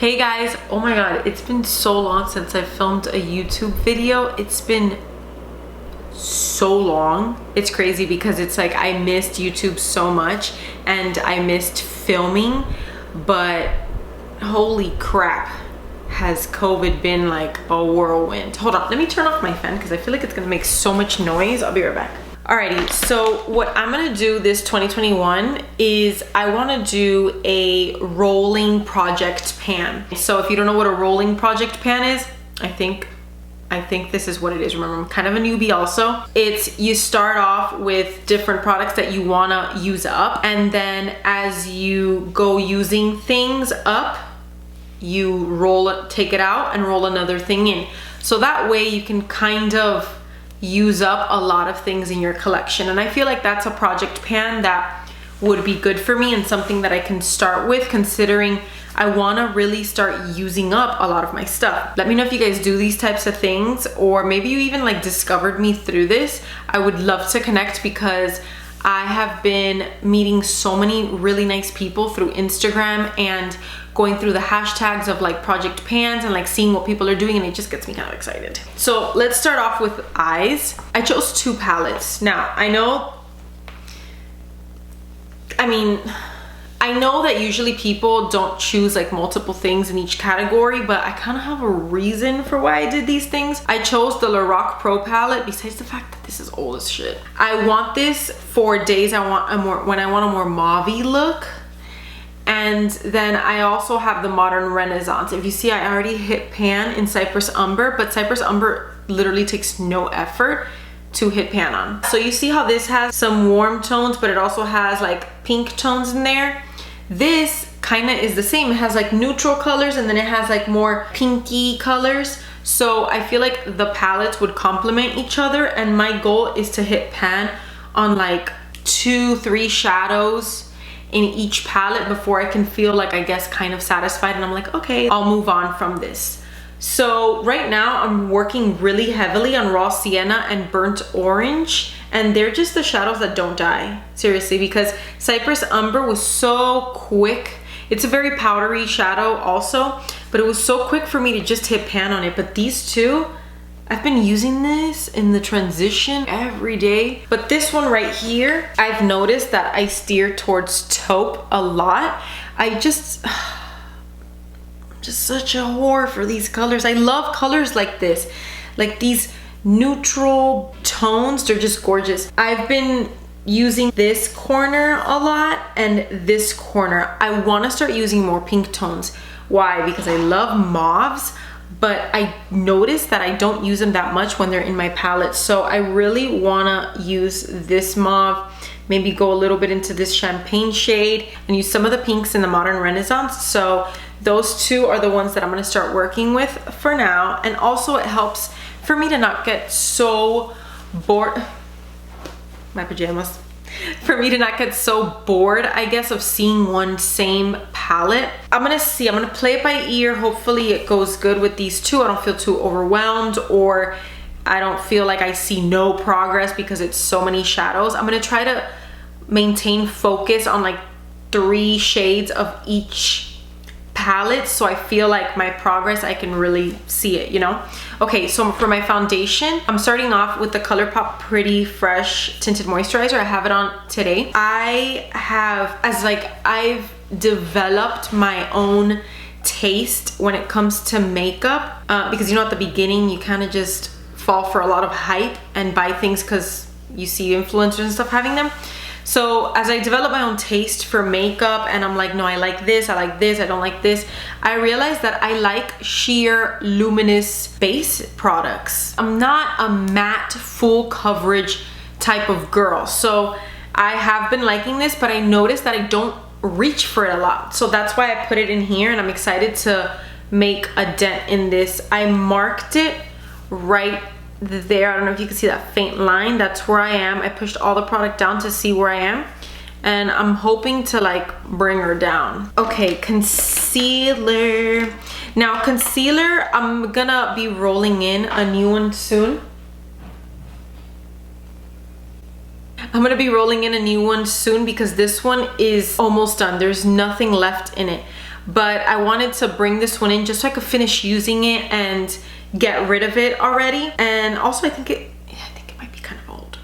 Hey guys, oh my god, it's been so long since I filmed a YouTube video. It's been so long. It's crazy because it's like I missed YouTube so much and I missed filming, but holy crap, has COVID been like a whirlwind. Hold on, let me turn off my fan because I feel like it's gonna make so much noise. I'll be right back. Alrighty, so what I'm gonna do this 2021 is I wanna do a rolling project pan. So if you don't know what a rolling project pan is, I think this is what it is. Remember, I'm kind of a newbie also. It's you start off with different products that you wanna use up, and then as you go using things up, you take it out and roll another thing in. So that way you can kind of use up a lot of things in your collection. And I feel like that's a project pan that would be good for me and something that I can start with, considering I want to really start using up a lot of my stuff. Let me know if you guys do these types of things, or maybe you even like discovered me through this. I would love to connect because I have been meeting so many really nice people through Instagram and going through the hashtags of like project pans and like seeing what people are doing, and it just gets me kind of excited. So let's start off with eyes. I chose 2 palettes. Now I know that usually people don't choose like multiple things in each category, but I kind of have a reason for why I did these things. I chose the Lorac Pro palette besides the fact that this is old as shit. I want this for days when I want a more mauve-y look. And then I also have the Modern Renaissance. If you see, I already hit pan in Cypress Umber, but Cypress Umber literally takes no effort to hit pan on. So you see how this has some warm tones, but it also has like pink tones in there. This kind of is the same. It has like neutral colors and then it has like more pinky colors. So I feel like the palettes would complement each other, and my goal is to hit pan on like 2-3 shadows in each palette before I can feel like, I guess, kind of satisfied and I'm like, okay, I'll move on from this. So right now I'm working really heavily on Raw Sienna and Burnt Orange, and they're just the shadows that don't die, seriously, because Cypress Umber was so quick. It's a very powdery shadow also, but it was so quick for me to just hit pan on it. But these two, I've been using this in the transition every day. But this one right here, I've noticed that I steer towards taupe a lot. I'm just such a whore for these colors. I love colors like this, like these neutral tones. They're just gorgeous. I've been using this corner a lot and this corner. I want to start using more pink tones. Why? Because I love mauves, but I noticed that I don't use them that much when they're in my palette. So I really wanna use this mauve, maybe go a little bit into this champagne shade and use some of the pinks in the Modern Renaissance. So those 2 are the ones that I'm gonna start working with for now. And also it helps for me to not get so bored. My pajamas. For me to not get so bored, I guess, of seeing one same palette. I'm gonna play it by ear. Hopefully it goes good with these 2. I don't feel too overwhelmed, or I don't feel like I see no progress because it's so many shadows. I'm gonna try to maintain focus on like 3 shades of each palette, so I feel like my progress, I can really see it, you know? Okay, so for my foundation, I'm starting off with the ColourPop Pretty Fresh Tinted Moisturizer. I have it on today. I've developed my own taste when it comes to makeup, because you know, at the beginning, you kind of just fall for a lot of hype and buy things because you see influencers and stuff having them. So as I develop my own taste for makeup and I'm like, no, I like this, I don't like this, I realized that I like sheer luminous base products. I'm not a matte full coverage type of girl. So I have been liking this, but I noticed that I don't reach for it a lot. So that's why I put it in here, and I'm excited to make a dent in this. I marked it right there. I don't know if you can see that faint line. That's where I am. I pushed all the product down to see where I am, and I'm hoping to like bring her down. Okay, concealer. Now concealer, I'm gonna be rolling in a new one soon. because this one is almost done. There's nothing left in it. but I wanted to bring this one in just so I could finish using it and get rid of it already. And also I think it might be kind of old.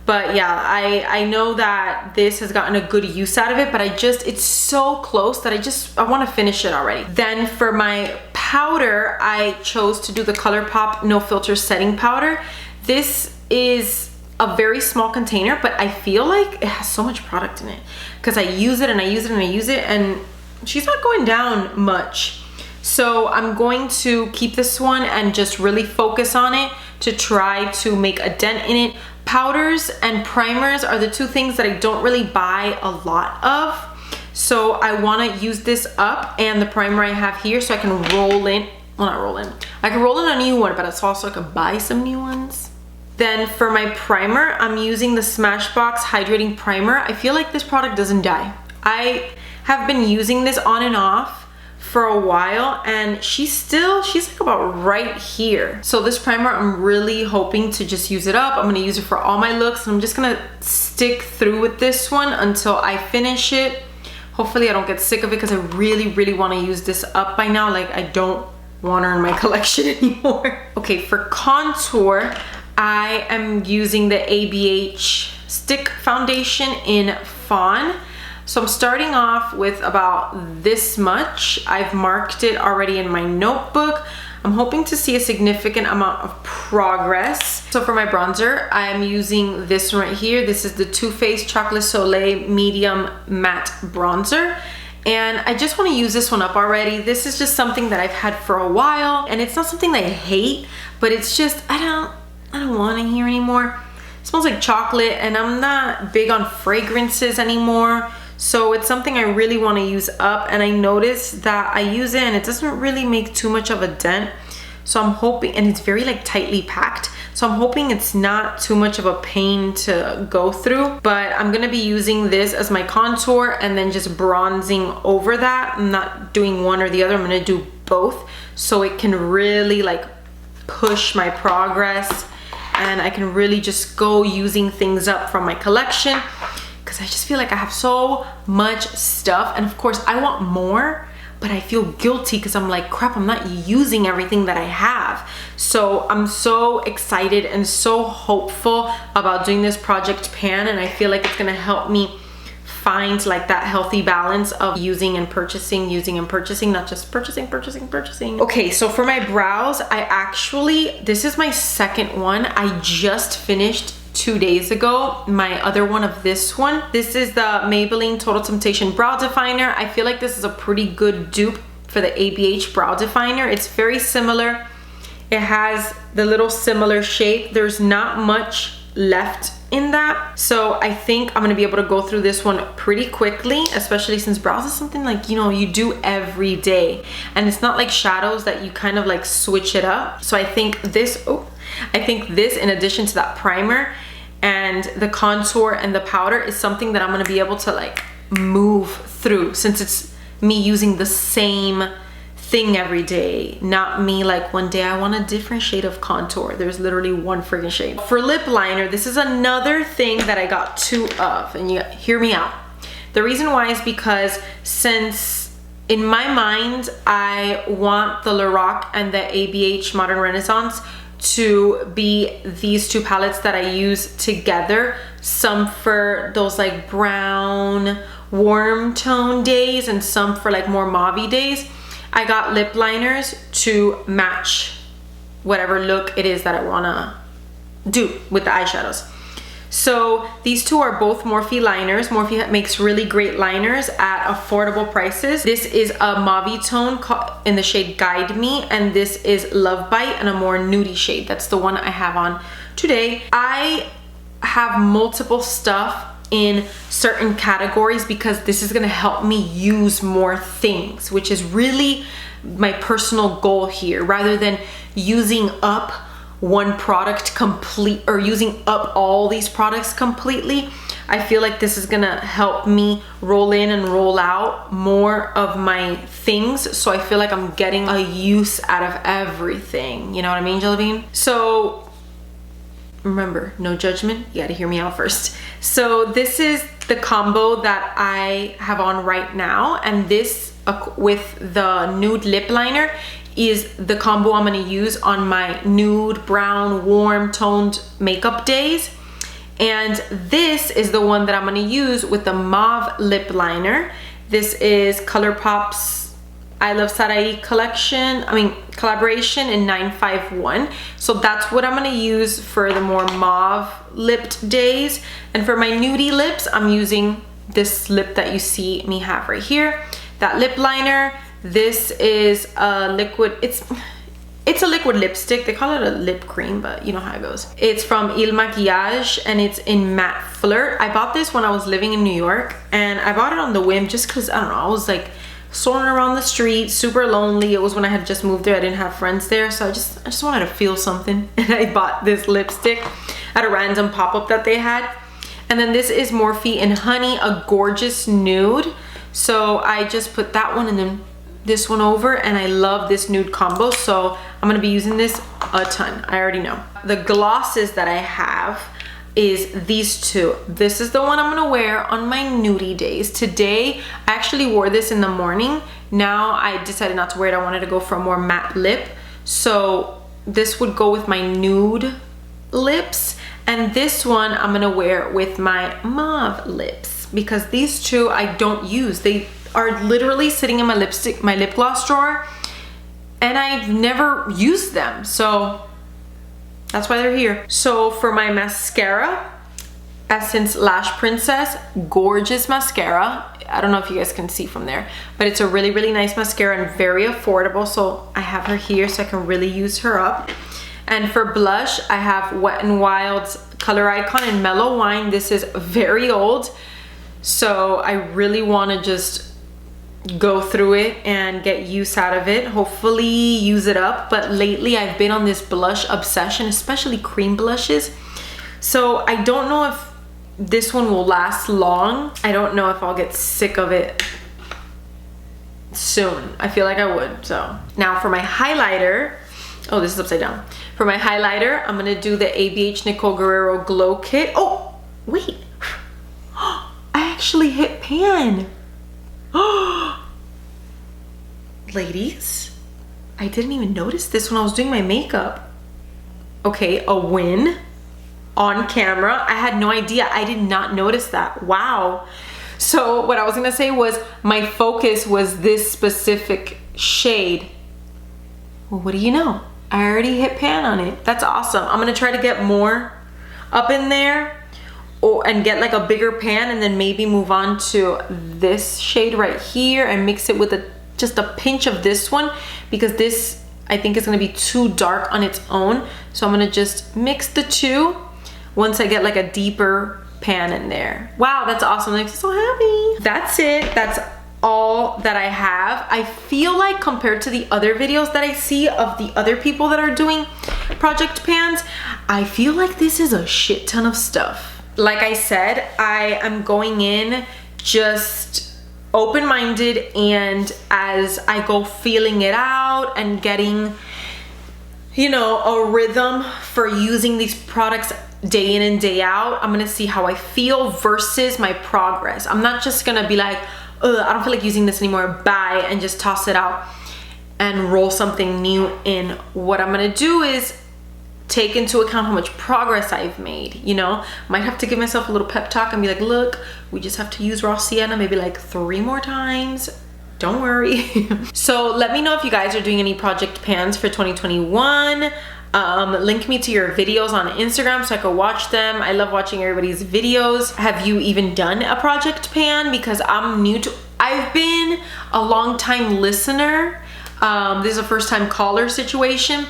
But yeah, I know that this has gotten a good use out of it, but it's so close that I want to finish it already. Then for my powder, I chose to do the ColourPop No Filter Setting Powder. This is a very small container, but I feel like it has so much product in it because I use it and I use it and I use it, and she's not going down much. So I'm going to keep this one and just really focus on it to try to make a dent in it. Powders and primers are the two things that I don't really buy a lot of. So I want to use this up and the primer I have here so I can roll in, well, not roll in, I can roll in a new one, but it's also I can buy some new ones. Then for my primer, I'm using the Smashbox Hydrating Primer. I feel like this product doesn't die. I have been using this on and off for a while, and she's like about right here. So this primer, I'm really hoping to just use it up. I'm gonna use it for all my looks, and I'm just gonna stick through with this one until I finish it. Hopefully I don't get sick of it because I really, really wanna use this up by now. Like, I don't want her in my collection anymore. Okay, for contour, I am using the ABH Stick Foundation in Fawn. So I'm starting off with about this much. I've marked it already in my notebook. I'm hoping to see a significant amount of progress. So for my bronzer, I'm using this one right here. This is the Too Faced Chocolate Soleil Medium Matte Bronzer. And I just want to use this one up already. This is just something that I've had for a while, and it's not something that I hate, but it's just, I don't want it here anymore. It smells like chocolate, and I'm not big on fragrances anymore. So it's something I really want to use up, and I noticed that I use it and it doesn't really make too much of a dent. So I'm hoping, and it's very like tightly packed, so I'm hoping it's not too much of a pain to go through. But I'm gonna be using this as my contour and then just bronzing over that. I'm not doing one or the other, I'm gonna do both so it can really like push my progress, and I can really just go using things up from my collection, because I just feel like I have so much stuff, and of course I want more, but I feel guilty because I'm like, crap, I'm not using everything that I have. So I'm so excited and so hopeful about doing this project pan, and I feel like it's gonna help me find like that healthy balance of using and purchasing, not just purchasing. Okay, so for my brows, this is my second one. I just finished 2 days ago my other one of this one. This is the Maybelline Total Temptation Brow Definer. I feel like this is a pretty good dupe for the ABH Brow Definer. It's very similar. It has the little similar shape. There's not much left in that, so I think I'm gonna be able to go through this one pretty quickly, especially since brows is something like, you know, you do every day, and it's not like shadows that you kind of like switch it up. So I think this in addition to that primer and the contour and the powder is something that I'm gonna be able to like move through, since it's me using the same thing every day, not me like one day I want a different shade of contour. There's literally one freaking shade. For lip liner, this is another thing that I got 2 of, and you hear me out. The reason why is because since in my mind I want the Lorac and the ABH Modern Renaissance to be these 2 palettes that I use together, some for those like brown warm tone days and some for like more mauvey days. I got lip liners to match whatever look it is that I wanna do with the eyeshadows. So these 2 are both Morphe liners. Morphe makes really great liners at affordable prices. This is a mauve tone in the shade Guide Me, and this is Love Bite in a more nudie shade. That's the one I have on today. I have multiple stuff in certain categories because this is gonna help me use more things, which is really my personal goal here, rather than using up one product complete or using up all these products completely. I feel like this is gonna help me roll in and roll out more of my things, so I feel like I'm getting a use out of everything. You know what I mean, Jellybean? So remember, no judgment, you gotta hear me out first. So this is the combo that I have on right now, and this with the nude lip liner is the combo I'm gonna use on my nude, brown, warm toned makeup days. And this is the one that I'm gonna use with the mauve lip liner. This is ColourPop's I Love Sarai collaboration in 951. So that's what I'm gonna use for the more mauve lipped days. And for my nudie lips, I'm using this lip that you see me have right here, that lip liner. This is a liquid, it's a liquid lipstick. They call it a lip cream, but you know how it goes. It's from Il Maquillage and it's in Matte Flirt. I bought this when I was living in New York, and I bought it on the whim just because, I don't know, I was like strolling around the street, super lonely. It was when I had just moved there. I didn't have friends there, so I just wanted to feel something. And I bought this lipstick at a random pop-up that they had. And then this is Morphe in Honey, a gorgeous nude. So I just put that one and then this one over, and I love this nude combo, so I'm gonna be using this a ton. I already know. The glosses that I have is these two. This is the one I'm gonna wear on my nudie days. Today, I actually wore this in the morning. Now I decided not to wear it. I wanted to go for a more matte lip. So this would go with my nude lips. And this one I'm gonna wear with my mauve lips, because these two I don't use. They are literally sitting in my lip gloss drawer, and I've never used them. So that's why they're here. So for my mascara, Essence Lash Princess, gorgeous mascara. I don't know if you guys can see from there, but it's a really, really nice mascara and very affordable. So I have her here so I can really use her up. And for blush, I have Wet n Wild's Color Icon in Mellow Wine. This is very old, so I really want to just go through it and get use out of it, hopefully use it up. But lately I've been on this blush obsession, especially cream blushes. So I don't know if this one will last long. I don't know if I'll get sick of it soon. I feel like I would. So now for my highlighter, oh, this is upside down. For my highlighter, I'm gonna do the ABH Nicole Guerrero Glow Kit. Oh, wait, I actually hit pan. Ladies, I didn't even notice this when I was doing my makeup. Okay, a win on camera. I had no idea. I did not notice that. Wow. So what I was gonna say was my focus was this specific shade. Well, what do you know? I already hit pan on it. That's awesome. I'm gonna try to get more up in there, and get like a bigger pan, and then maybe move on to this shade right here and mix it with just a pinch of this one, because this I think is gonna be too dark on its own. So I'm gonna just mix the two once I get like a deeper pan in there. Wow, that's awesome. I'm so happy. That's it. That's all that I have. I feel like compared to the other videos that I see of the other people that are doing project pans, I feel like this is a shit ton of stuff. Like I said, I am going in just open-minded, and as I go feeling it out and getting, you know, a rhythm for using these products day in and day out, I'm gonna see how I feel versus my progress. I'm not just gonna be like, I don't feel like using this anymore, bye, and just toss it out and roll something new in. What I'm gonna do is take into account how much progress I've made, you know? Might have to give myself a little pep talk and be like, look, we just have to use raw sienna maybe like 3 more times. Don't worry. So let me know if you guys are doing any project pans for 2021. Link me to your videos on Instagram so I can watch them. I love watching everybody's videos. Have you even done a project pan? Because I'm new to, I've been a long time listener. This is a first time caller situation.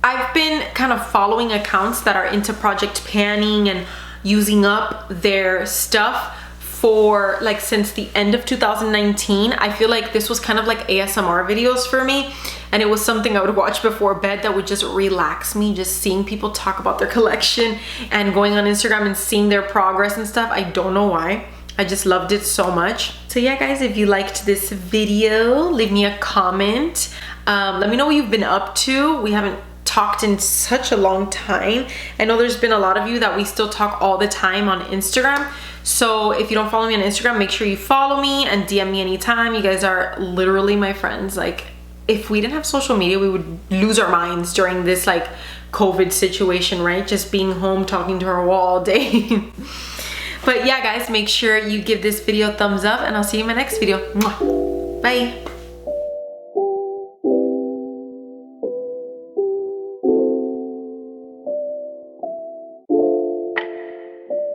I've been kind of following accounts that are into project panning and using up their stuff for like since the end of 2019. I feel like this was kind of like ASMR videos for me, and it was something I would watch before bed that would just relax me, just seeing people talk about their collection and going on Instagram and seeing their progress and stuff. I don't know why. I just loved it so much. So yeah, guys, if you liked this video, leave me a comment. Let me know what you've been up to. We haven't talked in such a long time. I know there's been a lot of you that we still talk all the time on Instagram. So if you don't follow me on Instagram, make sure you follow me and DM me anytime. You guys are literally my friends. Like, if we didn't have social media, we would lose our minds during this like COVID situation, right? Just being home talking to our wall all day. But yeah, guys, make sure you give this video a thumbs up, and I'll see you in my next video. Mwah. Bye.